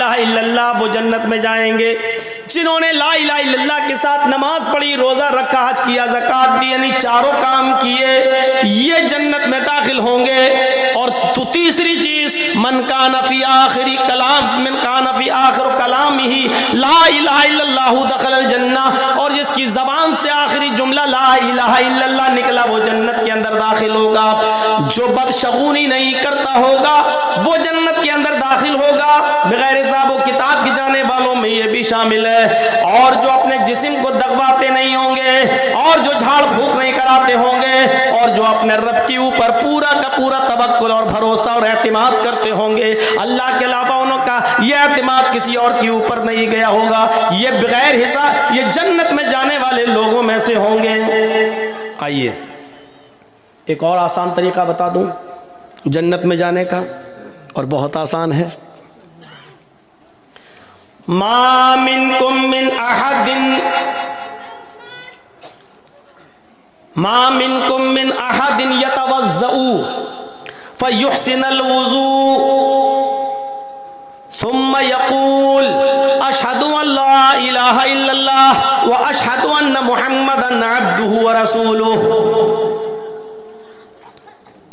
इलाहा इल्लल्लाह वो जन्नत में जाएंगे। जिन्होंने ला इलाहा इल्लल्लाह के साथ नमाज पढ़ी, रोजा रखा, हज किया, ज़कात दी, यानी चारों काम किए, ये जन्नत में दाखिल होंगे। और तो तीसरी चीज, मन काना फी आखिरी कलाम ही ला इलाहा इल्लल्लाह दखलल जन्ना, और जिसकी जबान से आखिरी जुमला ला इलाहा इल्लल्लाह निकला वो जन्नत के अंदर दाखिल होगा। जो बदशगुनी नहीं करता होगा वो जन्नत के अंदर दाखिल होगा। बगैर हिसाब व किताब की जाने वालों में ये भी शामिल है। और जो अपने जिस्म को दगवाते नहीं होंगे, और जो झाड़ फूक नहीं कराते होंगे, और जो अपने रब के ऊपर पूरा का पूरा तवक्कुल और भरोसा और एतमाद करते होंगे, अल्लाह के अलावा उनका यह एतमाद किसी और के ऊपर नहीं गया होगा, ये बगैर हिसाब ये जन्नत में जाने वाले लोगों में से होंगे। आइए एक और आसान तरीका बता दूं जन्नत में जाने का, और बहुत आसान है। मा मिनकुम मिन अहदिन यतवज़्ज़उ फयुहसिनुल वुज़ू सुम्मा यक़ूल अशहदु अल्ला इलाहा इल्लल्लाह व अशहदु अन्ना मुहम्मदन अब्दुहु व रसूलुहु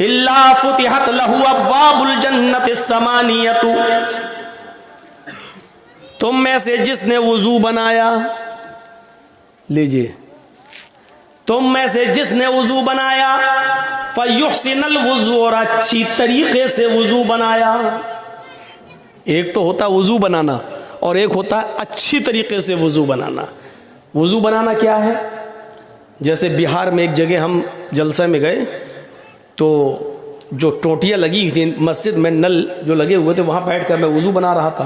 इल्ला फुतिहत लहु अब्वाबुल जन्नति समानियतु। तुम में से जिसने वुजू बनाया, लीजिए, तुम में से जिसने वुजू बनाया, फयुहसिनुल वुज़ू, और अच्छी तरीके से वुजू बनाया। एक तो होता वुजू बनाना और एक होता है अच्छी तरीके से वुजू बनाना। वुजू बनाना क्या है? जैसे बिहार में एक जगह हम जलसे में गए तो जो टोटियाँ लगी थी मस्जिद में, नल जो लगे हुए थे, वहाँ बैठ कर मैं वुजू बना रहा था।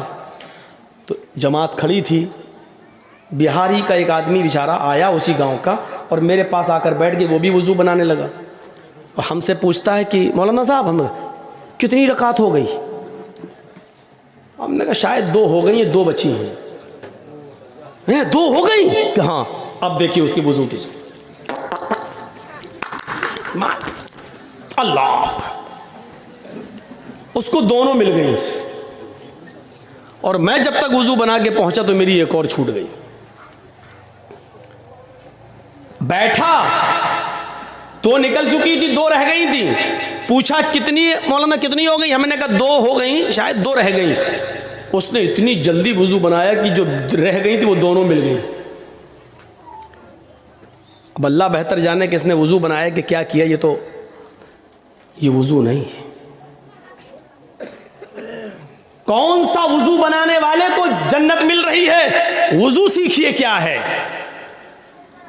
तो जमात खड़ी थी, बिहारी का एक आदमी बेचारा आया उसी गांव का, और मेरे पास आकर बैठ के वो भी वुजू बनाने लगा। और हमसे पूछता है कि मौलाना साहब हम कितनी रकात हो गई? हमने कहा शायद 2 हो गई, 2 बची हैं। 2 हो गई कि हाँ, अब देखिए उसकी वुजू की अल्लाह, उसको दोनों मिल गई। और मैं जब तक वुजू बना के पहुंचा तो मेरी एक और छूट गई। बैठा तो निकल चुकी थी, 2 रह गई थी। पूछा कितनी मौलाना कितनी हो गई? हमने कहा 2 हो गई, शायद 2 रह गई। उसने इतनी जल्दी वुजू बनाया कि जो रह गई थी वो दोनों मिल गई। अब अल्लाह बेहतर जाने किसने वुजू बनाया कि क्या किया, ये वुजू नहीं है। कौन सा वुजू बनाने वाले को जन्नत मिल रही है? वुजू सीखिए क्या है।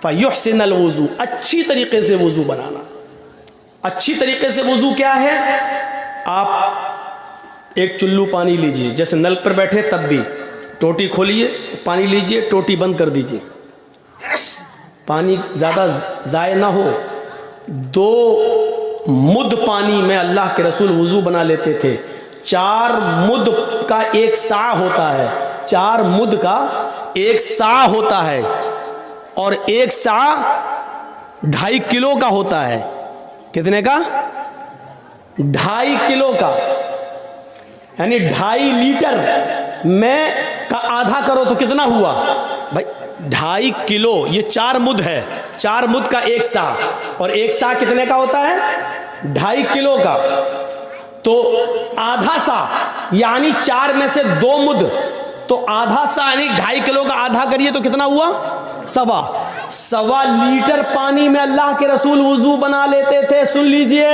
फयुहसिनुल वुज़ू, अच्छी तरीके से वुजू बनाना। अच्छी तरीके से वुजू क्या है? आप एक चुल्लू पानी लीजिए, जैसे नल पर बैठे तब भी, टोटी खोलिए, पानी लीजिए, टोटी बंद कर दीजिए, पानी ज़्यादा ज़ाय ना हो। 2 मुद पानी में अल्लाह के रसूल वुजू बना लेते थे। 4 मुद का 1 सा होता है, 4 मुद का 1 सा होता है, और 1 सा 2.5 किलो का होता है। कितने का? 2.5 किलो का, यानी 2.5 लीटर में का आधा करो तो कितना हुआ भाई? 2.5 किलो। ये 4 मुद है, 4 मुद का 1 सा, और 1 सा कितने का होता है? 2.5 किलो का। तो आधा सा यानी 4 में से 2 मुद, तो आधा सा यानी 2.5 किलो का आधा करिए तो कितना हुआ? सवा लीटर पानी में अल्लाह के रसूल वुजू बना लेते थे। सुन लीजिए,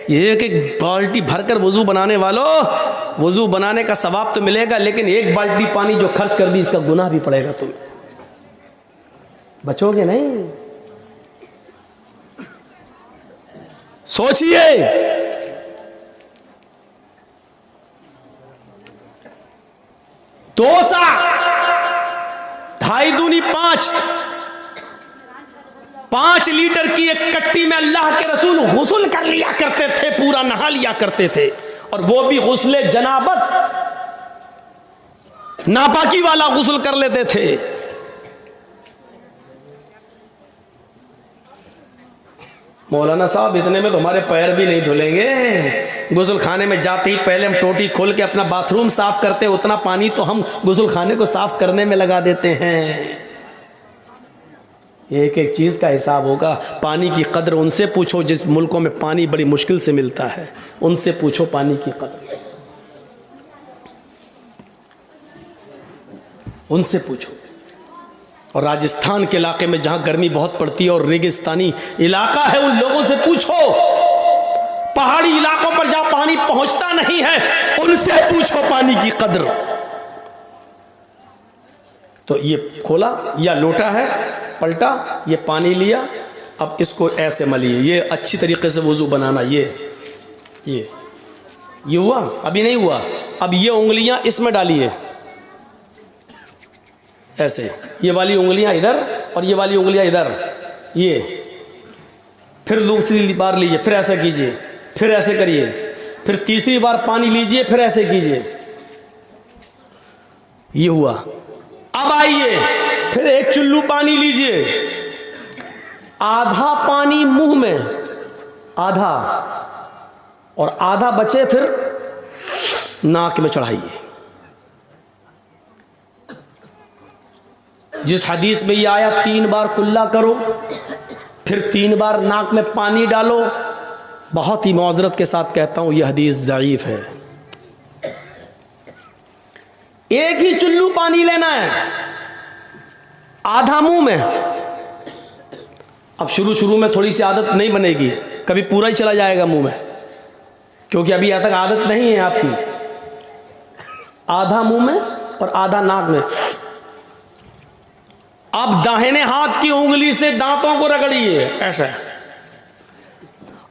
एक बाल्टी भरकर वुजू बनाने वालों, वुजू बनाने का सवाब तो मिलेगा, लेकिन 1 बाल्टी पानी जो खर्च कर दी इसका गुनाह भी पड़ेगा। तुम बचोगे नहीं। सोचिए, दो सा 2.5 दूनी 5 लीटर की एक कट्टी में अल्लाह के रसूल गुस्ल कर लिया करते थे, पूरा नहा लिया करते थे, और वो भी गुस्ले जनाबत, नापाकी वाला गुस्ल कर लेते थे। मौलाना साहब इतने में तो हमारे पैर भी नहीं धुलेंगे, गुस्ल खाने में जाते ही पहले हम टोटी खोल के अपना बाथरूम साफ करते हैं, उतना पानी तो हम गुस्ल खाने को साफ करने में लगा देते हैं। एक एक चीज़ का हिसाब होगा। पानी की कदर उनसे पूछो जिस मुल्कों में पानी बड़ी मुश्किल से मिलता है, उनसे पूछो पानी की कदर, उनसे पूछो। और राजस्थान के इलाके में जहाँ गर्मी बहुत पड़ती है और रेगिस्तानी इलाका है, उन लोगों से पूछो। पहाड़ी इलाकों पर जहाँ पानी पहुँचता नहीं है, उनसे पूछो पानी की कदर। तो ये खोला, या लोटा है, पलटा, ये पानी लिया, अब इसको ऐसे मलिए, ये अच्छी तरीके से वुज़ू बनाना। ये हुआ? अभी नहीं हुआ। अब ये उंगलियां इसमें डालिए ऐसे, ये वाली उंगलियां इधर और ये वाली उंगलियां इधर, ये। फिर दूसरी बार लीजिए, फिर ऐसे कीजिए, फिर ऐसे करिए, फिर तीसरी बार पानी लीजिए, फिर ऐसे कीजिए। ये हुआ। अब आइए, फिर एक चुल्लू पानी लीजिए, आधा पानी मुंह में, आधा, और आधा बचे फिर नाक में चढ़ाइए। जिस हदीस में ये आया 3 बार कुल्ला करो, फिर 3 बार नाक में पानी डालो, बहुत ही मौजरत के साथ कहता हूं यह हदीस ज़ईफ है। एक ही चुल्लू पानी लेना है, आधा मुंह में। अब शुरू में थोड़ी सी आदत नहीं बनेगी, कभी पूरा ही चला जाएगा मुंह में, क्योंकि अभी यहाँ तक आदत नहीं है आपकी। आधा मुंह में और आधा नाक में। अब दाहिने हाथ की उंगली से दांतों को रगड़िए ऐसा,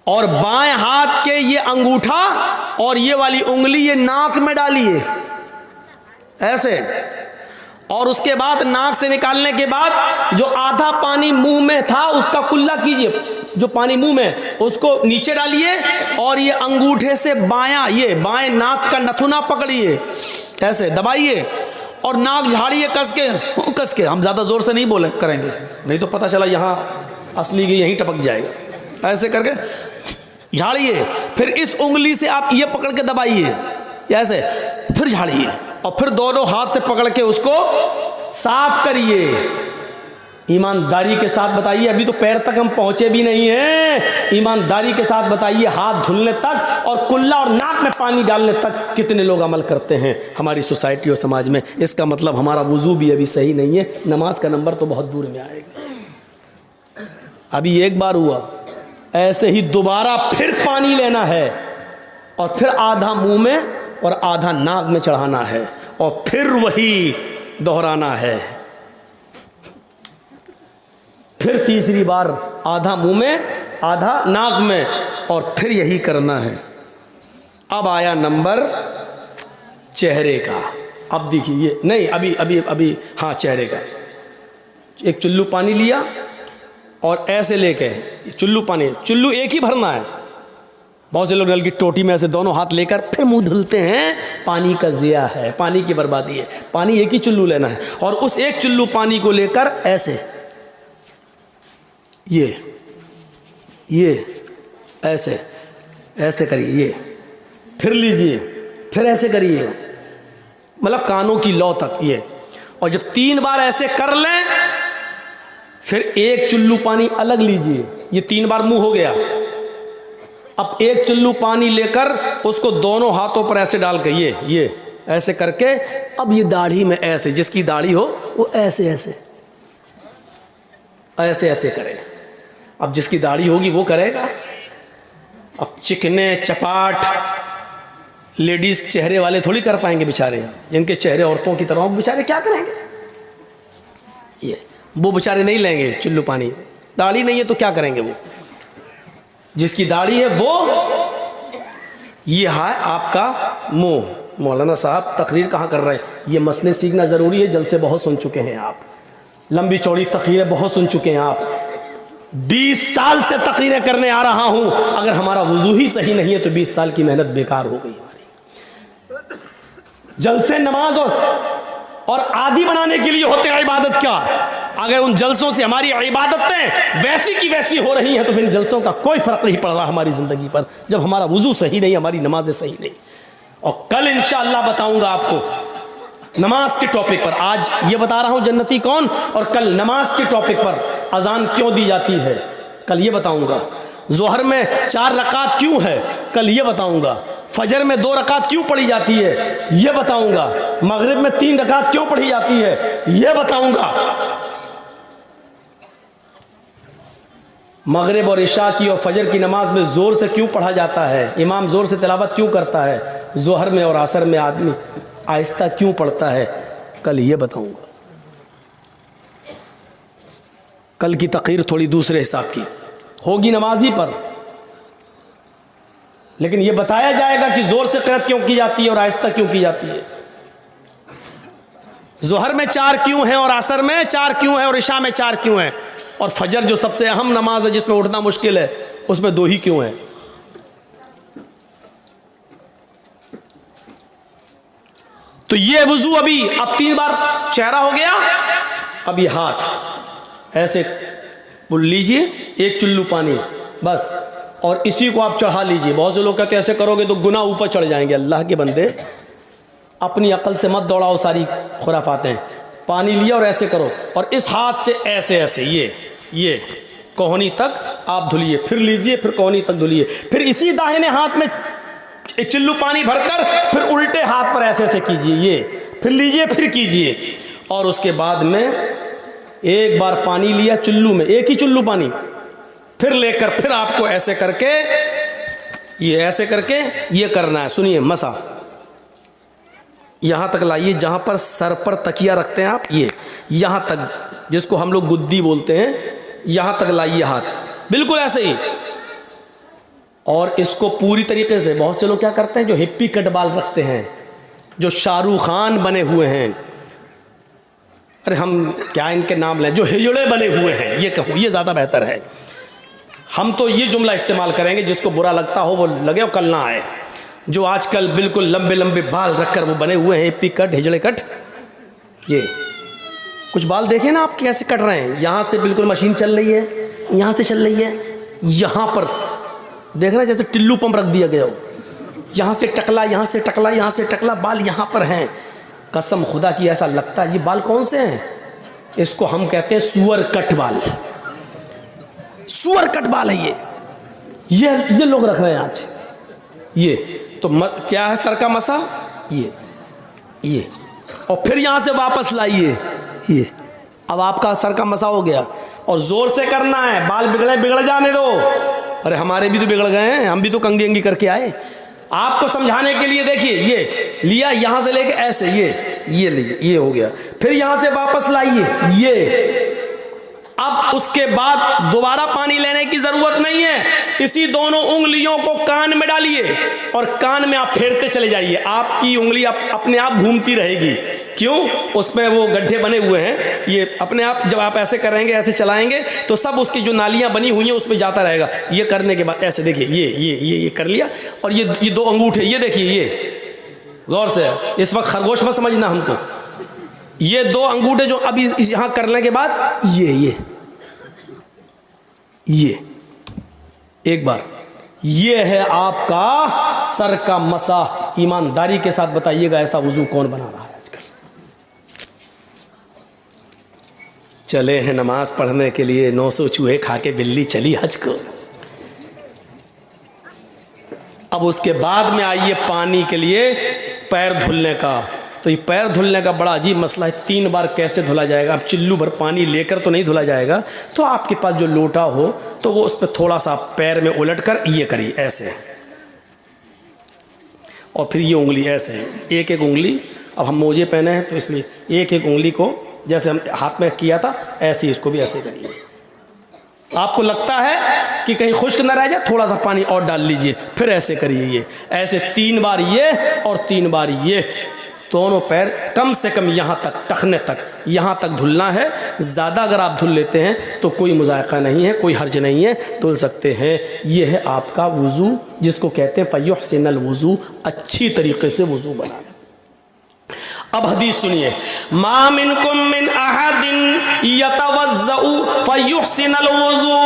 और बाएं हाथ के ये अंगूठा और ये वाली उंगली ये नाक में डालिए ऐसे, और उसके बाद नाक से निकालने के बाद जो आधा पानी मुंह में था उसका कुल्ला कीजिए, जो पानी मुंह में उसको नीचे डालिए, और ये अंगूठे से बायां, ये बाएं नाक का नथुना पकड़िए ऐसे, दबाइए और नाक झाड़िए कस के। हम ज़्यादा ज़ोर से नहीं बोले करेंगे, नहीं तो पता चला यहाँ असली की यहीं टपक जाएगा। ऐसे करके झाड़िए, फिर इस उंगली से आप ये पकड़ के दबाइए ऐसे, फिर झाड़िए, और फिर दोनों हाथ से पकड़ के उसको साफ करिए। ईमानदारी के साथ बताइए, अभी तो पैर तक हम पहुंचे भी नहीं हैं। ईमानदारी के साथ बताइए, हाथ धुलने तक और कुल्ला और नाक में पानी डालने तक कितने लोग अमल करते हैं हमारी सोसाइटी और समाज में। इसका मतलब हमारा वुज़ू भी अभी सही नहीं है, नमाज का नंबर तो बहुत दूर में आएगा। अभी एक बार हुआ, ऐसे ही दोबारा फिर पानी लेना है, और फिर आधा मुंह में और आधा नाक में चढ़ाना है, और फिर वही दोहराना है। फिर तीसरी बार आधा मुंह में आधा नाक में, और फिर यही करना है। अब आया नंबर चेहरे का। अब देखिए, ये नहीं, अभी हाँ, चेहरे का। एक चुल्लू पानी लिया और ऐसे लेके चुल्लू एक ही भरना है। बहुत से लोग नल की टोटी में ऐसे दोनों हाथ लेकर फिर मुंह धुलते हैं, पानी का ज़िया है, पानी की बर्बादी है। पानी एक ही चुल्लू लेना है, और उस एक चुल्लू पानी को लेकर ऐसे, ये ऐसे करिए, ये फिर लीजिए, फिर ऐसे करिए, मतलब कानों की लौ तक ये। और जब 3 बार ऐसे कर लें, फिर एक चुल्लू पानी अलग लीजिए। ये 3 बार मुंह हो गया। अब एक चुल्लू पानी लेकर उसको दोनों हाथों पर ऐसे डाल के ये ऐसे करके, अब ये दाढ़ी में ऐसे, जिसकी दाढ़ी हो वो ऐसे करे। अब जिसकी दाढ़ी होगी वो करेगा। अब चिकने चपाट लेडीज चेहरे वाले थोड़ी कर पाएंगे बेचारे, जिनके चेहरे औरतों की तरह, बेचारे क्या करेंगे? वो बेचारे नहीं लेंगे चुल्लू पानी, दाढ़ी नहीं है तो क्या करेंगे वो। जिसकी दाढ़ी है वो, ये है आपका मुंह। मौलाना साहब तकरीर कहाँ कर रहे हैं? ये मसले सीखना ज़रूरी है। जलसे बहुत सुन चुके हैं आप, लंबी चौड़ी तकरीरें बहुत सुन चुके हैं आप। 20 साल से तकरीरें करने आ रहा हूं। अगर हमारा वुजू ही सही नहीं है तो 20 साल की मेहनत बेकार हो गई हमारी। जलसे नमाज और आदि बनाने के लिए होते हैं, इबादत क्या? अगर उन जलसों से हमारी इबादतें वैसी की वैसी हो रही हैं तो फिर इन जलसों का कोई फ़र्क नहीं पड़ रहा हमारी ज़िंदगी पर, जब हमारा वुज़ू सही नहीं, हमारी नमाजें सही नहीं। और कल इंशाअल्लाह बताऊंगा आपको नमाज के टॉपिक पर। आज ये बता रहा हूं जन्नती कौन, और कल नमाज के टॉपिक पर अजान क्यों दी जाती है, कल ये बताऊंगा। जोहर में 4 रकात क्यों है, कल ये बताऊंगा। फजर में 2 रकात क्यों पढ़ी जाती है, ये बताऊंगा। मगरिब में 3 रकात क्यों पढ़ी जाती है, ये बताऊंगा। मगरिब और इशा की और फजर की नमाज में ज़ोर से क्यों पढ़ा जाता है, इमाम ज़ोर से तिलावत क्यों करता है, जोहर में और असर में आदमी आहिस्ता क्यों पढ़ता है, कल ये बताऊंगा। कल की तकरीर थोड़ी दूसरे हिसाब की होगी नमाजी पर, लेकिन यह बताया जाएगा कि जोर से क़िरात क्यों की जाती है और आहिस्ता क्यों की जाती है। जोहर में 4 क्यों हैं और असर में 4 क्यों हैं और इशा में 4 क्यों हैं, और फजर जो सबसे अहम नमाज है जिसमें उठना मुश्किल है उसमें 2 ही क्यों हैं। तो ये वुजू अभी अब 3 बार चेहरा हो गया, अब ये हाथ ऐसे बुल लीजिए, 1 चुल्लू पानी बस, और इसी को आप चढ़ा लीजिए। बहुत से लोग कहते हैं ऐसे करोगे तो गुनाह ऊपर चढ़ जाएंगे। अल्लाह के बंदे, अपनी अकल से मत दौड़ाओ सारी खुराफातें। पानी लिया और ऐसे करो, और इस हाथ से ऐसे ऐसे ये कोहनी तक आप धुलिए, फिर लीजिए, फिर कोहनी तक धुलिए, फिर इसी दाहिने हाथ में 1 चुल्लू पानी भरकर फिर उल्टे हाथ पर ऐसे ऐसे कीजिए, ये फिर लीजिए, फिर कीजिए। और उसके बाद में एक बार पानी लिया चुल्लू में, 1 ही चुल्लू पानी, फिर लेकर फिर आपको ऐसे करके ये ऐसे करके ये करना है। सुनिए, मसा यहाँ तक लाइए जहाँ पर सर पर तकिया रखते हैं आप, ये यहाँ तक, जिसको हम लोग गुद्दी बोलते हैं, यहाँ तक लाइए हाथ, बिल्कुल ऐसे ही। और इसको पूरी तरीके से, बहुत से लोग क्या करते हैं जो हिप्पी कट बाल रखते हैं, जो शाहरुख खान बने हुए हैं, अरे हम क्या इनके नाम लें, जो हिजड़े बने हुए हैं, ये कहूँ ये ज़्यादा बेहतर है। हम तो ये जुमला इस्तेमाल करेंगे, जिसको बुरा लगता हो वो लगे और कल ना आए। जो आजकल बिल्कुल लंबे लंबे बाल रखकर वो बने हुए हैं, हिप्पी कट, हिजड़े कट, ये कुछ बाल देखें ना आप कैसे कट रहे हैं। यहाँ से बिल्कुल मशीन चल रही है, यहाँ से चल रही है, यहाँ पर देख रहे हैं जैसे टिल्लू पंप रख दिया गया हो, यहाँ से टकला, यहाँ से टकला, यहाँ से टकला, बाल यहाँ पर हैं। कसम खुदा की ऐसा लगता है ये बाल कौन से हैं, इसको हम कहते हैं सुअर कट बाल, सुअर कट बाल है ये लोग रख रहे हैं आज। ये तो क्या है, सर का मसा, ये और फिर यहाँ से वापस लाइए, ये अब आपका सर का मसा हो गया। और जोर से करना है, बाल बिगड़ जाने दो। अरे हमारे भी तो बिगड़ गए हैं, हम भी तो कंगी अंगी करके आए। आपको समझाने के लिए देखिए, ये लिया यहाँ से लेके ऐसे, ये लीजिए, ये हो गया, फिर यहाँ से वापस लाइए, ये। अब उसके बाद दोबारा पानी लेने की जरूरत नहीं है, इसी दोनों उंगलियों को कान में डालिए और कान में आप फेरते चले जाइए। आपकी उंगली अपने आप घूमती रहेगी। क्यों? उसमें वो गड्ढे बने हुए हैं, ये अपने आप जब आप ऐसे करेंगे, ऐसे चलाएंगे तो सब उसकी जो नालियां बनी हुई हैं उसमें जाता रहेगा। ये करने के बाद ऐसे देखिए, ये कर लिया, और ये 2 अंगूठे, ये देखिए, ये गौर से, इस वक्त खरगोश मत समझना हमको। ये 2 अंगूठे जो अभी यहाँ करने के बाद ये एक बार, ये है आपका सर का मसा। ईमानदारी के साथ बताइएगा ऐसा वुजू कौन बना रहा है आजकल? चले हैं नमाज पढ़ने के लिए, 900 चूहे खा के बिल्ली चली हज को। अब उसके बाद में आइए पानी के लिए पैर धुलने का। तो ये पैर धुलने का बड़ा अजीब मसला है, 3 बार कैसे धुला जाएगा? अब चिल्लू भर पानी लेकर तो नहीं धुला जाएगा, तो आपके पास जो लोटा हो तो वो उस पर थोड़ा सा पैर में उलट कर ये करिए ऐसे, और फिर ये उंगली ऐसे, एक उंगली, अब हम मोजे पहने हैं तो इसलिए एक उंगली को जैसे हम हाथ में किया था ऐसे इसको भी ऐसे करिए। आपको लगता है कि कहीं खुश्क न रह जाए, थोड़ा सा पानी और डाल लीजिए, फिर ऐसे करिए, ये ऐसे 3 बार ये और 3 बार ये। दोनों पैर कम से कम यहाँ तक, टखने तक, यहाँ तक धुलना है। ज़्यादा अगर आप धुल लेते हैं तो कोई मुज़ायक़ा नहीं है, कोई हर्ज नहीं है, धुल सकते हैं। ये है आपका वुज़ू, जिसको कहते हैं फ़युहसिनुल वुज़ू, अच्छी तरीके से वुज़ू बनाना। अब हदीस सुनिए, मा मिनकुम मिन अहदिन यतवज़्ज़उ फयुहसिनुल वुज़ू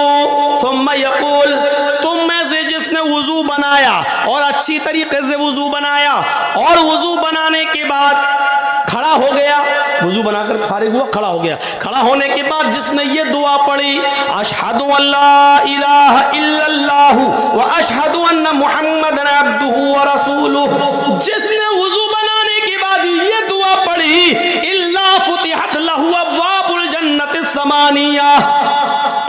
थुम्मा यक़ूल, तुम में से जिसने वुज़ू बनाया और अच्छी तरीके से वुज़ू बनाया और वुज़ू बनाने के बाद खड़ा हो गया, वुज़ू बनाकर फारिग हुआ, खड़ा हो गया, खड़ा होने के बाद जिसने ये दुआ पढ़ी, अशहदु अल्ला इलाहा इल्लल्लाहु व अशहदु अन्ना मुहम्मदन अब्दुहु व रसूलुहु, जिसने वुज़ू बनाने के बाद ये दुआ पढ़ी, इल्ला फुतिहत लहु अब्वाबुल जन्नति समानिया,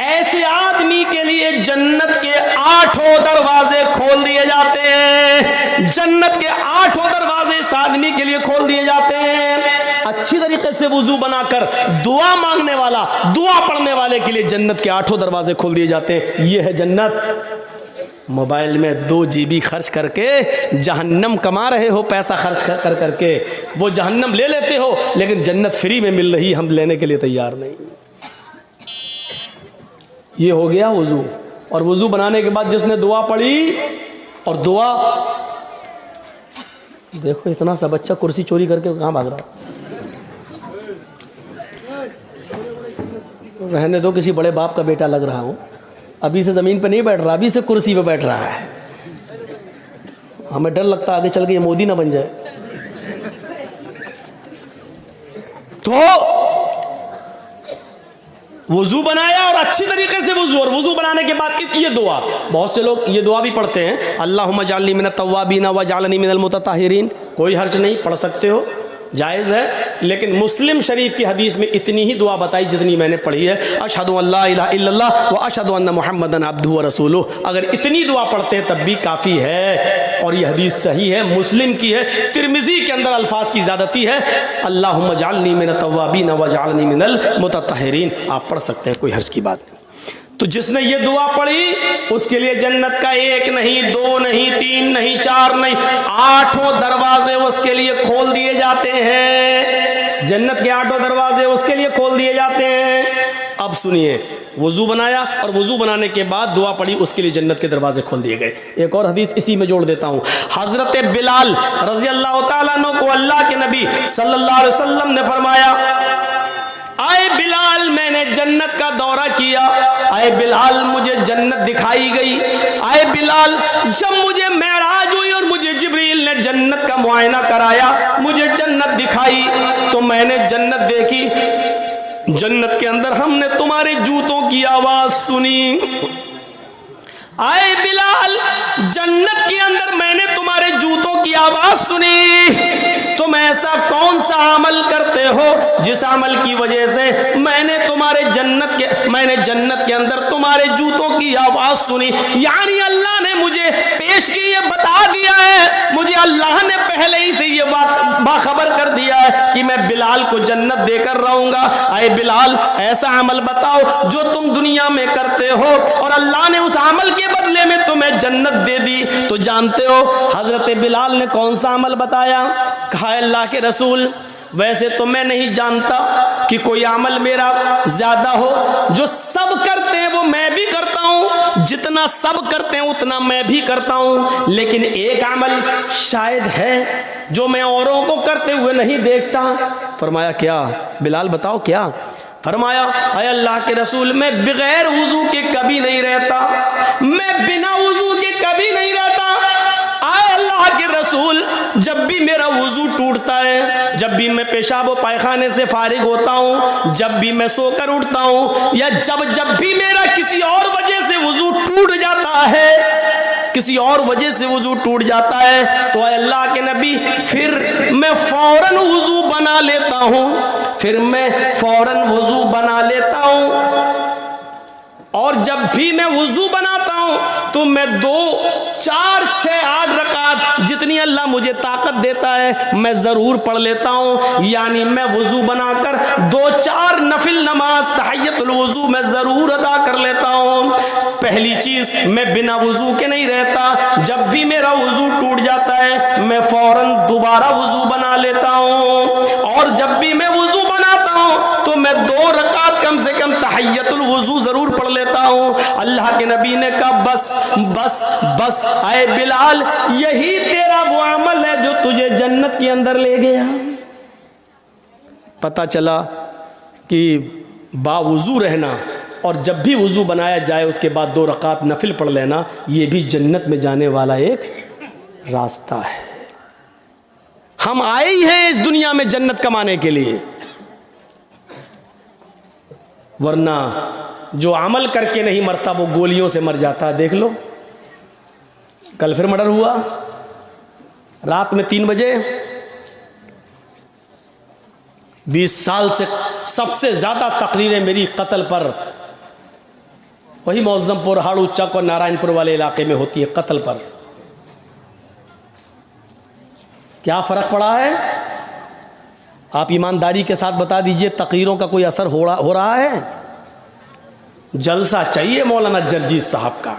ऐसे आदमी के लिए जन्नत के 8 दरवाजे खोल दिए जाते हैं। जन्नत के 8 दरवाजे इस आदमी के लिए खोल दिए जाते हैं। अच्छी तरीके से वुजू बनाकर दुआ मांगने वाला, दुआ पढ़ने वाले के लिए जन्नत के 8 दरवाजे खोल दिए जाते हैं। ये है जन्नत। मोबाइल में 2 GB खर्च करके जहन्नम कमा रहे हो, पैसा खर्च कर करके वो जहन्नम ले लेते हो, लेकिन जन्नत फ्री में मिल रही, हम लेने के लिए तैयार नहीं। ये हो गया वुजू। और वुजू बनाने के बाद जिसने दुआ पढ़ी, और दुआ देखो इतना सा बच्चा कुर्सी चोरी करके कहाँ भाग रहा, रहने दो, किसी बड़े बाप का बेटा लग रहा हूँ, अभी से ज़मीन पे नहीं बैठ रहा, अभी से कुर्सी पे बैठ रहा है। हमें डर लगता है आगे चल के ये मोदी ना बन जाए। तो वुजू बनाया और अच्छी तरीके से वुजू, और वुजू बनाने के बाद ये दुआ, बहुत से लोग ये दुआ भी पढ़ते हैं, अल्लाहुम्मा जअलनी मिनत तव्वाबीन व जअलनी मिनल मुतताहिरीन। कोई हर्ज नहीं, पढ़ सकते हो, जायज़ है। लेकिन मुस्लिम शरीफ की हदीस में इतनी ही दुआ बताई जितनी मैंने पढ़ी है, अशहदु अल्ला इलाहा इल्लल्लाह व अशहदु अन्ना मुहम्मदन अब्दुहु व रसूलुहु। अगर इतनी दुआ पढ़ते हैं तब भी काफ़ी है, और ये हदीस सही है, मुस्लिम की है। तिरमिज़ी के अंदर अल्फाज की ज़्यादती है, अल्लाहुम्मा जअलनी मिनत तव्वाबीन व जअलनी मिनल मुतताहिरीन। आप पढ़ सकते हैं, कोई हर्ज की बात नहीं। तो जिसने ये दुआ पढ़ी उसके लिए जन्नत का 1 नहीं, 2 नहीं, 3 नहीं, 4 नहीं, 8 दरवाजे उसके लिए खोल दिए जाते हैं। जन्नत के 8 दरवाजे उसके लिए खोल दिए जाते हैं। अब सुनिए, वुजू बनाया और वुजू बनाने के बाद दुआ पढ़ी, उसके लिए जन्नत के दरवाजे खोल दिए गए। एक और हदीस इसी में जोड़ देता हूँ। हजरत बिलाल रजी अल्लाह तआला अन्हु को अल्लाह के नबी सल्लल्लाहु अलैहि वसल्लम ने फरमाया, आए बिलाल मैंने जन्नत का दौरा किया, आए बिलाल मुझे जन्नत दिखाई गई, आए बिलाल जब मुझे मेराज हुई और मुझे जिब्रील ने जन्नत का मुआयना कराया, मुझे जन्नत दिखाई, तो मैंने जन्नत देखी। जन्नत के अंदर हमने तुम्हारे जूतों की आवाज सुनी। आए बिलाल जन्नत के अंदर मैंने तुम्हारे जूतों की आवाज सुनी। तुम ऐसा कौन सा अमल करते हो जिस अमल की वजह से मैंने जन्नत के अंदर तुम्हारे जूतों की आवाज सुनी। यानी अल्लाह ने मुझे पेश की, ये बता दिया है, मुझे अल्लाह ने पहले ही से ये बात बाखबर कर दिया है कि मैं बिलाल को जन्नत देकर रहूंगा। आए बिलाल ऐसा अमल बताओ जो तुम दुनिया में करते हो और अल्लाह ने उस अमल के बदले में तुम्हें जन्नत दे दी। तो जानते हो हजरत बिलाल ने कौन सा अमल बताया? कहा अल्लाह के रसूल वैसे तो मैं नहीं जानता कि कोई अमल मेरा ज्यादा हो, जो सब करते हैं वो मैं भी करता हूं, जितना सब करते हैं उतना मैं भी करता हूं, लेकिन एक अमल शायद है जो मैं औरों को करते हुए नहीं देखता। फरमाया क्या? बिलाल बताओ क्या? फरमाया अय अल्लाह के रसूल मैं बगैर वुजू के कभी नहीं रहता, मैं बिना वुजू के कभी नहीं रहता। आए अल्लाह के रसूल जब भी मेरा वुजू टूटता है, जब भी मैं पेशाब व पायखाने से फारिग होता हूँ, जब भी मैं सोकर उठता हूँ, या जब भी मेरा किसी और वजह से वुजू टूट जाता है, किसी और वजह से वुजू टूट जाता है, तो अल्लाह के नबी फिर मैं फौरन वुजू बना लेता हूँ, फिर मैं फौरन वुजू बना लेता हूँ। और जब भी मैं वुजू बनाता हूँ तो मैं 2, 4, 6, 8 रकात जितनी अल्लाह मुझे ताकत देता है मैं ज़रूर पढ़ लेता हूँ। यानी मैं वुजू बनाकर 2, 4 नफिल नमाज तहय्युतुल वुजू मैं ज़रूर अदा कर लेता हूँ। पहली चीज़ मैं बिना वुजू के नहीं रहता, जब भी मेरा वुजू टूट जाता है मैं फ़ौरन दोबारा वुजू बना लेता हूँ, और जब भी मैं वुजू बनाता हूँ तो मैं 2 रकात कम से कम तहय्युतुल वुजू ज़रूर पढ़ लेता हूँ। अल्लाह के नबी ने कहा बस बस बस आए बिलाल यही तेरा वो अमल है जो तुझे जन्नत के अंदर ले गया। पता चला कि बावुज़ू रहना और जब भी वज़ू बनाया जाए उसके बाद 2 रकात नफिल पढ़ लेना, ये भी जन्नत में जाने वाला एक रास्ता है। हम आए ही हैं इस दुनिया में जन्नत कमाने के लिए, वरना जो अमल करके नहीं मरता वो गोलियों से मर जाता है। देख लो, कल फिर मर्डर हुआ रात में 3 बजे। 20 साल से सबसे ज्यादा तकरीरें मेरी कत्ल पर वही मौज़मपुर, हाड़ू चक और नारायणपुर वाले इलाके में होती है, कत्ल पर। क्या फर्क पड़ा है? आप ईमानदारी के साथ बता दीजिए, तकरीरों का कोई असर हो रहा है? जलसा चाहिए मौलाना जर्जीस साहब का,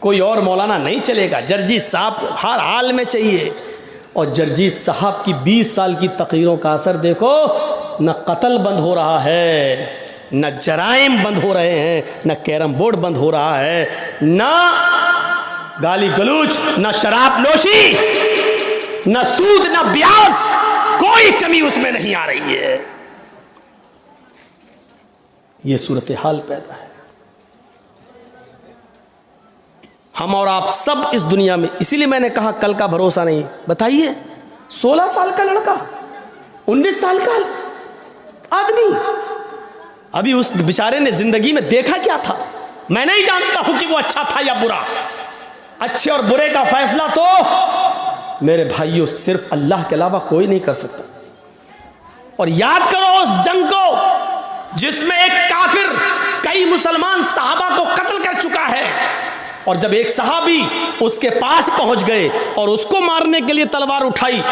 कोई और मौलाना नहीं चलेगा, जर्जीस साहब हर हाल में चाहिए। और जर्जीस साहब की 20 साल की तकरीरों का असर देखो, न कत्ल बंद हो रहा है, न जराइम बंद हो रहे हैं, न कैरम बोर्ड बंद हो रहा है, न गाली गलूच, न शराब नोशी, न सूद, न ब्याज, कोई कमी उसमें नहीं आ रही है। ये सूरत हाल पैदा है। हम और आप सब इस दुनिया में, इसीलिए मैंने कहा कल का भरोसा नहीं। बताइए, 16 साल का लड़का, 19 साल का आदमी, अभी उस बेचारे ने जिंदगी में देखा क्या था? मैं नहीं जानता हूं कि वो अच्छा था या बुरा। अच्छे और बुरे का फैसला तो मेरे भाइयों सिर्फ अल्लाह के अलावा कोई नहीं कर सकता। और याद करो उस जंग को जिसमें एक काफिर कई मुसलमान सहाबा को कत्ल कर चुका है, और जब एक सहाबी उसके पास पहुंच गए और उसको मारने के लिए तलवार उठाई,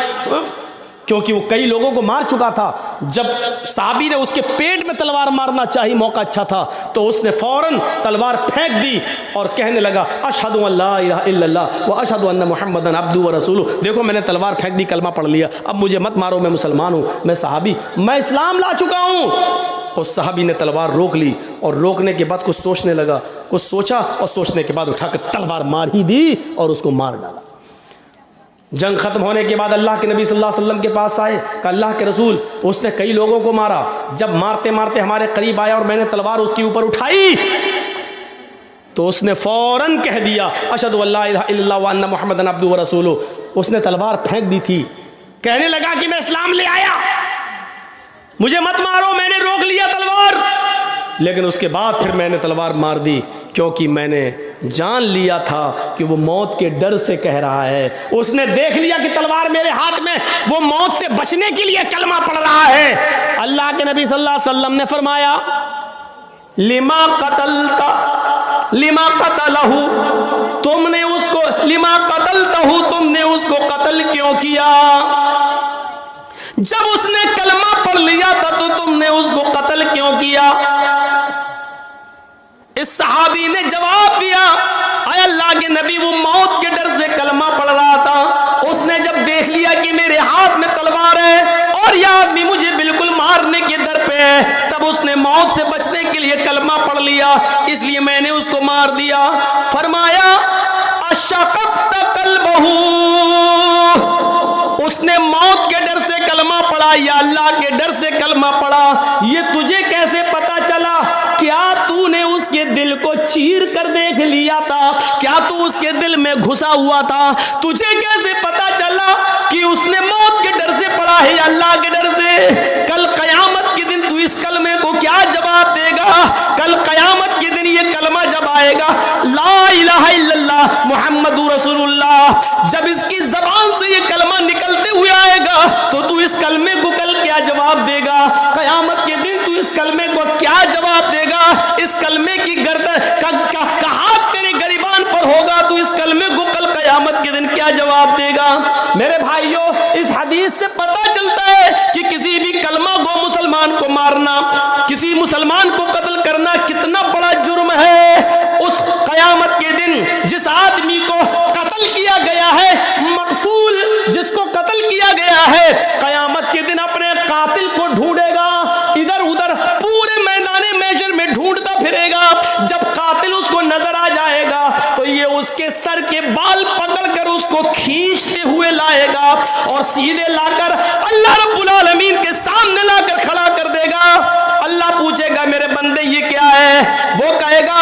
क्योंकि वो कई लोगों को मार चुका था, जब सहाबी ने उसके पेट में तलवार मारना चाहिए, मौका अच्छा था, तो उसने फौरन तलवार फेंक दी और कहने लगा अशहदु अल्ला इलाहा इल्लल्लाह व अशहदु अन्ना मुहम्मदन अब्दुहु व रसूलुहु। देखो मैंने तलवार फेंक दी, कलमा पढ़ लिया, अब मुझे मत मारो, मैं मुसलमान हूँ, मैं सहाबी, मैं इस्लाम ला चुका हूँ। उस सहाबी ने तलवार रोक ली और रोकने के बाद कुछ सोचने लगा, कुछ सोचा और सोचने के बाद उठाकर तलवार मार ही दी और उसको मार डाला। जंग खत्म होने के बाद अल्लाह के नबी सल्लल्लाहु अलैहि वसल्लम के पास आए, कहा अल्लाह के रसूल, उसने कई लोगों को मारा, जब मारते मारते हमारे करीब आया और मैंने तलवार उसके ऊपर उठाई तो उसने फौरन कह दिया अशहदु अल्ला इलाहा इल्लल्लाह व अन्ना मुहम्मदन अब्दुहु व रसूलुहु। उसने तलवार फेंक दी थी, कहने लगा कि मैं इस्लाम ले आया, मुझे मत मारो, मैंने रोक लिया तलवार, लेकिन उसके बाद फिर मैंने तलवार मार दी, क्योंकि मैंने जान लिया था कि वो मौत के डर से कह रहा है। उसने देख लिया कि तलवार मेरे हाथ में, वो मौत से बचने के लिए कलमा पढ़ रहा है। अल्लाह के नबी सल्लल्लाहु अलैहि वसल्लम ने फरमाया लिमा कतलहू, तुमने उसको, लिमा कतलतहू, तुमने उसको कत्ल क्यों किया? जब उसने कलमा पढ़ लिया था तो तुमने उसको कत्ल क्यों किया? इस सहाबी ने जवाब दिया, अय अल्लाह के नबी, वो मौत के डर से कलमा पढ़ रहा था। उसने जब देख लिया कि मेरे हाथ में तलवार है और यह आदमी मुझे बिल्कुल मारने के डर पे है, तब उसने मौत से बचने के लिए कलमा पढ़ लिया, इसलिए मैंने उसको मार दिया। फरमाया अशक़क़्त क़ल्बहू, उसने मौत के डर से कलमा पढ़ा या अल्लाह के डर से कलमा पढ़ा? ये तुझे कैसे पता चला? क्या तूने उसके दिल को चीर कर देख लिया था? क्या तू उसके दिल में घुसा हुआ था? तुझे कैसे पता चला कि उसने मौत के डर से पढ़ा है या अल्लाह के डर से? कल कयामत के दिन तू इस कलमे को क्या जवाब देगा? कल कयामत के दिन ये कलमा जब आएगा, ला इलाहा इल्लल्लाह मुहम्मदुर रसूलुल्लाह, जब इसकी जबान से ये कलमा निकलते हुए आएगा तो तू इस कलमे को कल क्या जवाब देगा? कयामत के दिन तू इस कलमे को क्या जवाब देगा? इस कलमे की गर्दन का हाथ तेरे गरिबान पर होगा, तू इस कलमे को कल कयामत के दिन क्या जवाब देगा? मेरे भाइयों, इस हदीस से पता चलता है कि किसी भी कलमा गो मुसलमान को मारना, किसी मुसलमान को कत्ल करना कितना बड़ा जुर्म है। उस कयामत के दिन जिस आदमी को कत्ल किया गया है, मकतूल जिसको कत्ल किया गया है, कयामत के दिन अपने कातिल को ढूंढेगा, इधर उधर पूरे मैदाने महशर में ढूंढता फिरेगा। जब कातिल उसको नजर आ जाएगा तो ये उसके सर के बाल पकड़कर उसको खींचते हुए लाएगा उठाएगा और सीधे लाकर अल्लाह रब्बुल आलमीन के सामने लाकर खड़ा कर देगा। अल्लाह पूछेगा मेरे बंदे ये क्या है? वो कहेगा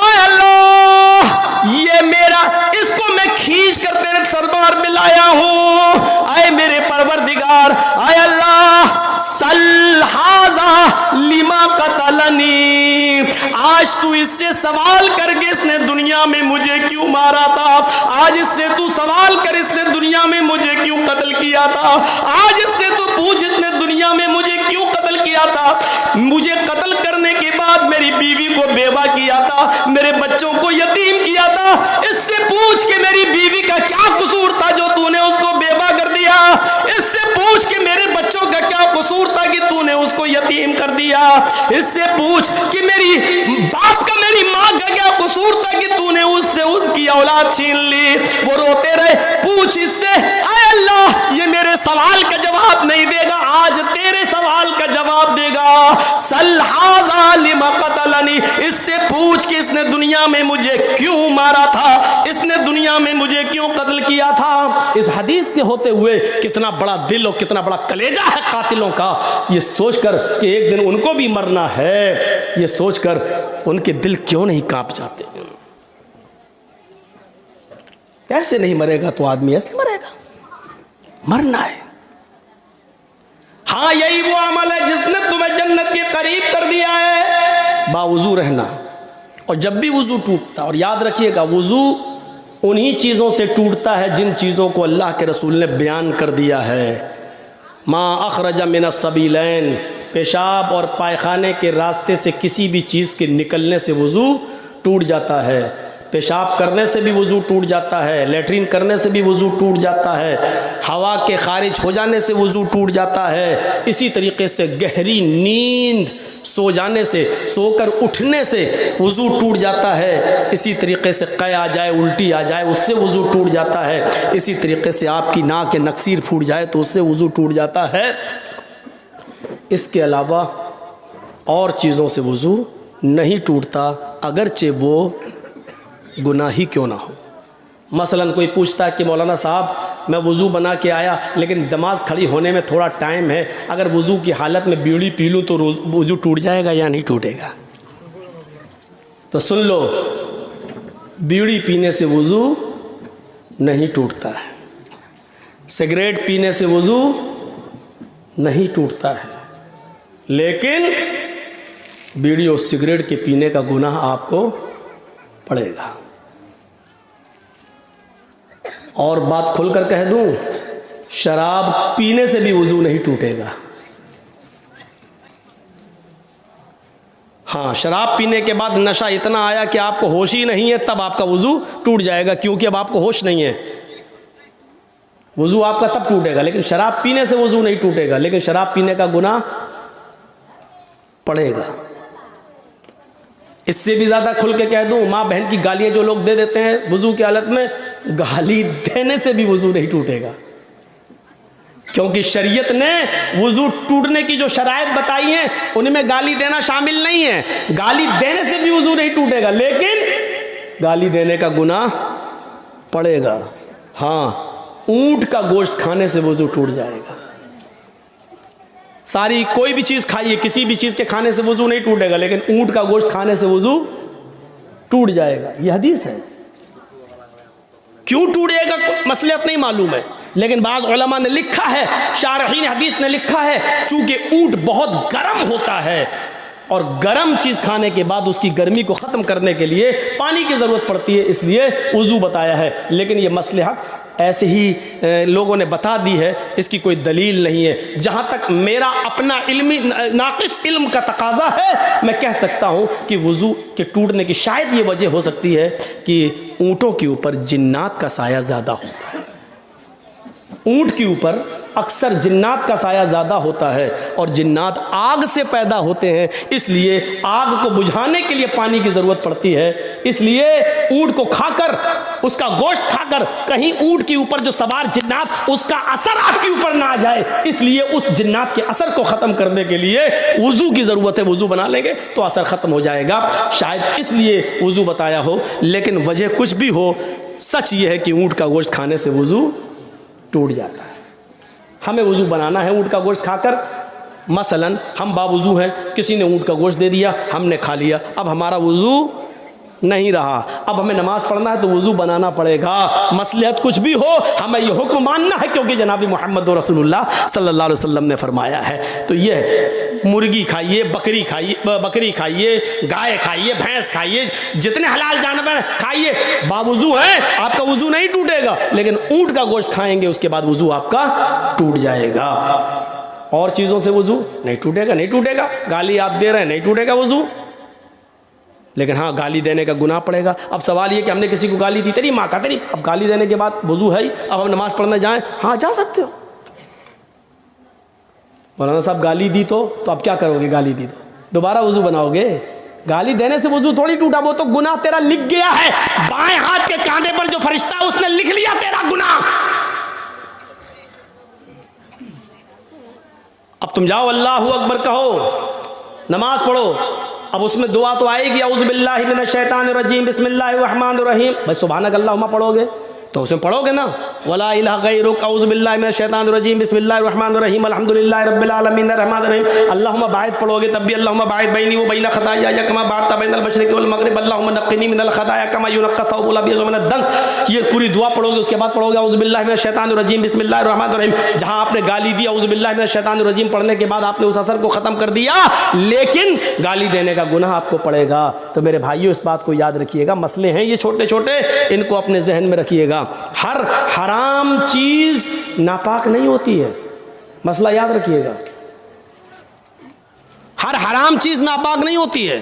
आय अल्लाह ये मेरा, इसको मैं खींच कर तेरे सरबार में लाया हूं। आए मेरे परवरदिगार, आय अल्लाह सल हाजा लिमा कतलनी, आज तू इससे सवाल करके इसने दुनिया में मुझे क्यों मारा था? आज इससे तू सवाल कर इसने दुनिया में मुझे क्यों कत्ल किया था? आज इससे तू पूछ इसने दुनिया में मुझे क्यों कत्ल किया था? मुझे कत्ल करने के बाद मेरी बीवी को बेवा किया था, मेरे बच्चों को यतीम किया था। इससे पूछ के मेरी बीवी का क्या कसूर था जो तूने उसको बेवा कर दिया? इससे पूछ के मेरे बच्चों का क्या कसूर था कि तूने उसको यतीम कर दिया? इससे पूछ कि मेरी बाप का, मेरी माँ का क्या कसूर था कि तूने उससे उसकी औलाद छीन ली? वो रोते रहे। पूछ इससे, आय अल्लाह ये मेरे सवाल का जवाब नहीं देगा, आज तेरे सवाल का जवाब देगा। सल हाज़ा लिमा क़तलनी, इससे पूछ कि इसने दुनिया में मुझे क्यों मारा था, इसने दुनिया में मुझे क्यों कत्ल किया था। इस हदीस के होते हुए कितना बड़ा दिल और कितना बड़ा कलेजा है कातिलों का, ये सोचकर कि एक दिन उनको भी मरना है, ये सोचकर उनके दिल क्यों नहीं कांप जाते? ऐसे नहीं मरेगा तो आदमी ऐसे मरेगा, मरना है। हाँ यही वो अमल है जिसने तुम्हें जन्नत के करीब कर दिया है, बावुजू रहना। और जब भी वुजू टूटता, और याद रखिएगा वुजू उन्हीं चीज़ों से टूटता है जिन चीज़ों को अल्लाह के रसूल ने बयान कर दिया है। मा अखरजा मिनस सबीलैन, पेशाब और पायखाने के रास्ते से किसी भी चीज़ के निकलने से वुजू टूट जाता है। पेशाब करने से भी वुजू टूट जाता है, लेटरिन करने से भी वुजू टूट जाता है, हवा के खारिज हो जाने से वुजू टूट जाता है। इसी तरीके से गहरी नींद सो जाने से, सोकर उठने से वुजू टूट जाता है। इसी तरीके से कै आ जाए, उल्टी आ जाए, उससे वुजू टूट जाता है। इसी तरीके से आपकी नाक के नक्सीर फूट जाए तो उससे वुजू टूट जाता है। इसके अलावा और चीज़ों से वुजू नहीं टूटता, अगरचे वो गुनाह ही क्यों ना हो। मसलन कोई पूछता है कि मौलाना साहब मैं वुज़ू बना के आया लेकिन नमाज खड़ी होने में थोड़ा टाइम है, अगर वुज़ू की हालत में बीड़ी पी लूँ तो वुज़ू टूट जाएगा या नहीं टूटेगा? तो सुन लो, बीड़ी पीने से वुज़ू नहीं टूटता है, सिगरेट पीने से वुज़ू नहीं टूटता है, लेकिन बीड़ी और सिगरेट के पीने का गुनाह आपको पड़ेगा। और बात खुलकर कह दूं, शराब पीने से भी वुजू नहीं टूटेगा। हाँ, शराब पीने के बाद नशा इतना आया कि आपको होश ही नहीं है, तब आपका वुजू टूट जाएगा, क्योंकि अब आपको होश नहीं है। वुजू आपका तब टूटेगा, लेकिन शराब पीने से वुजू नहीं टूटेगा, लेकिन शराब पीने का गुनाह पड़ेगा। इससे भी ज़्यादा खुल के कह दूं, माँ बहन की गालियाँ जो लोग दे देते हैं वुज़ू की हालत में, गाली देने से भी वुज़ू नहीं टूटेगा, क्योंकि शरीयत ने वुज़ू टूटने की जो शराइत बताई हैं उनमें गाली देना शामिल नहीं है। गाली देने से भी वुज़ू नहीं टूटेगा, लेकिन गाली देने का गुनाह पड़ेगा। हाँ, ऊँट का गोश्त खाने से वुज़ू टूट जाएगा। सारी कोई भी चीज़ खाइए, किसी भी चीज़ के खाने से वुज़ू नहीं टूटेगा, लेकिन ऊँट का गोश्त खाने से वुज़ू टूट जाएगा। यह हदीस है। क्यों टूटेगा मसलहत नहीं मालूम है, लेकिन बाज़ उलमा ने लिखा है, शारहीन हदीस ने लिखा है, चूँकि ऊँट बहुत गर्म होता है और गर्म चीज़ खाने के बाद उसकी गर्मी को ख़त्म करने के लिए पानी की ज़रूरत पड़ती है, इसलिए वुज़ू बताया है। लेकिन ये मसलहत ऐसे ही लोगों ने बता दी है, इसकी कोई दलील नहीं है। जहाँ तक मेरा अपना इल्मी नाक़िस इल्म का तकाज़ा है, मैं कह सकता हूँ कि वुज़ू के टूटने की शायद ये वजह हो सकती है कि ऊँटों के ऊपर जिन्नात का साया ज़्यादा होता है। ऊँट के ऊपर अक्सर जिन्नात का साया ज़्यादा होता है, और जिन्नात आग से पैदा होते हैं, इसलिए आग को बुझाने के लिए पानी की ज़रूरत पड़ती है। इसलिए ऊँट को खाकर, उसका गोश्त खाकर कहीं ऊँट के ऊपर जो सवार जिन्नात, उसका असर आपके ऊपर ना आ जाए, इसलिए उस जिन्नात के असर को ख़त्म करने के लिए वुज़ू की ज़रूरत है। वुज़ू बना लेंगे तो असर ख़त्म हो जाएगा, शायद इसलिए वुज़ू बताया हो। लेकिन वजह कुछ भी हो, सच ये है कि ऊँट का गोश्त खाने से वुज़ू टूट जाता है। हमें वज़ू बनाना है ऊँट का गोश्त खाकर। मसलन हम बावुज़ू हैं, किसी ने ऊँट का गोश्त दे दिया, हमने खा लिया, अब हमारा वज़ू नहीं रहा, अब हमें नमाज पढ़ना है तो वज़ू बनाना पड़ेगा। मसलहत कुछ भी हो, हमें ये हुक्म मानना है क्योंकि जनाब मोहम्मद रसूलुल्लाह सल्लल्लाहु अलैहि वसल्लम ने फरमाया है। तो ये मुर्गी खाइए, बकरी खाइए, गाय खाइए, भैंस खाइए, जितने हलाल जानवर खाइए, बावुज़ू है, आपका वज़ू नहीं टूटेगा। लेकिन ऊँट का गोश्त खाएंगे उसके बाद वज़ू आपका टूट जाएगा। और चीज़ों से वज़ू नहीं टूटेगा। गाली आप दे रहे हैं, नहीं टूटेगा वज़ू, लेकिन हाँ गाली देने का गुनाह पड़ेगा। अब सवाल ये कि हमने किसी को गाली दी, तेरी माँ का तेरी, अब गाली देने के बाद वज़ू है ही, अब हम नमाज़ पढ़ने जाएं, हाँ जा सकते हो। मौलाना साहब गाली दी तो अब क्या करोगे? गाली दी तो दोबारा वज़ू बनाओगे? गाली देने से वज़ू थोड़ी टूटा, वो तो गुनाह तेरा लिख गया है। बाएं हाथ के कांधे पर जो फरिश्ता है उसने लिख लिया तेरा गुनाह। अब तुम जाओ अल्लाहु अकबर कहो, नमाज पढ़ो, अब उसमें दुआ तो आएगी, औज़ु बिल्लाहि मिनश शैतानिर रजीम बिस्मिल्लाहिर रहमानिर रहीम। भाई सुभानक अल्लाहुम्मा पढ़ोगे तो उसमें पढ़ोगे ना, वला इलाहा गैरुक औज़ु बिल्लाहि मिनश शैतानिर रजीम बिस्मिल्लाहिर रहमानिर रहीम अल्हम्दुलिल्लाहि रब्बिल आलमीन अर्रहमानिर रहीम। अल्लाहुम्मा बाइद पढ़ोगे तब भी अल्लाहुम्मा बाइद बैनी व बैन खताया कमा बाअदता बैनल मशरिक़ि वल मग़रिब अल्लाहुम्मा नक़्क़िनी मिनल खताया कमा युनक़्क़ा थौबुल अबयज़ मिनद दन्स। ये पूरी दुआ पढ़ोगे, उसके बाद पढ़ोगे औज़ु बिल्लाहि मिनश शैतानिर रजीम बिस्मिल्लाहिर रहमानिर रहीम। जहाँ आपने गाली दी, औज़ु बिल्लाहि मिनश शैतानिर रजीम पढ़ने के बाद आपने उस असर को ख़त्म कर दिया, लेकिन गाली देने का गुनाह आपको पड़ेगा। तो मेरे भाइयों इस बात को याद रखिएगा, मसले हैं ये छोटे छोटे, इनको अपने जहन में रखिएगा। हर हराम चीज नापाक नहीं होती है, मसला याद रखिएगा। हर हराम चीज नापाक नहीं होती है।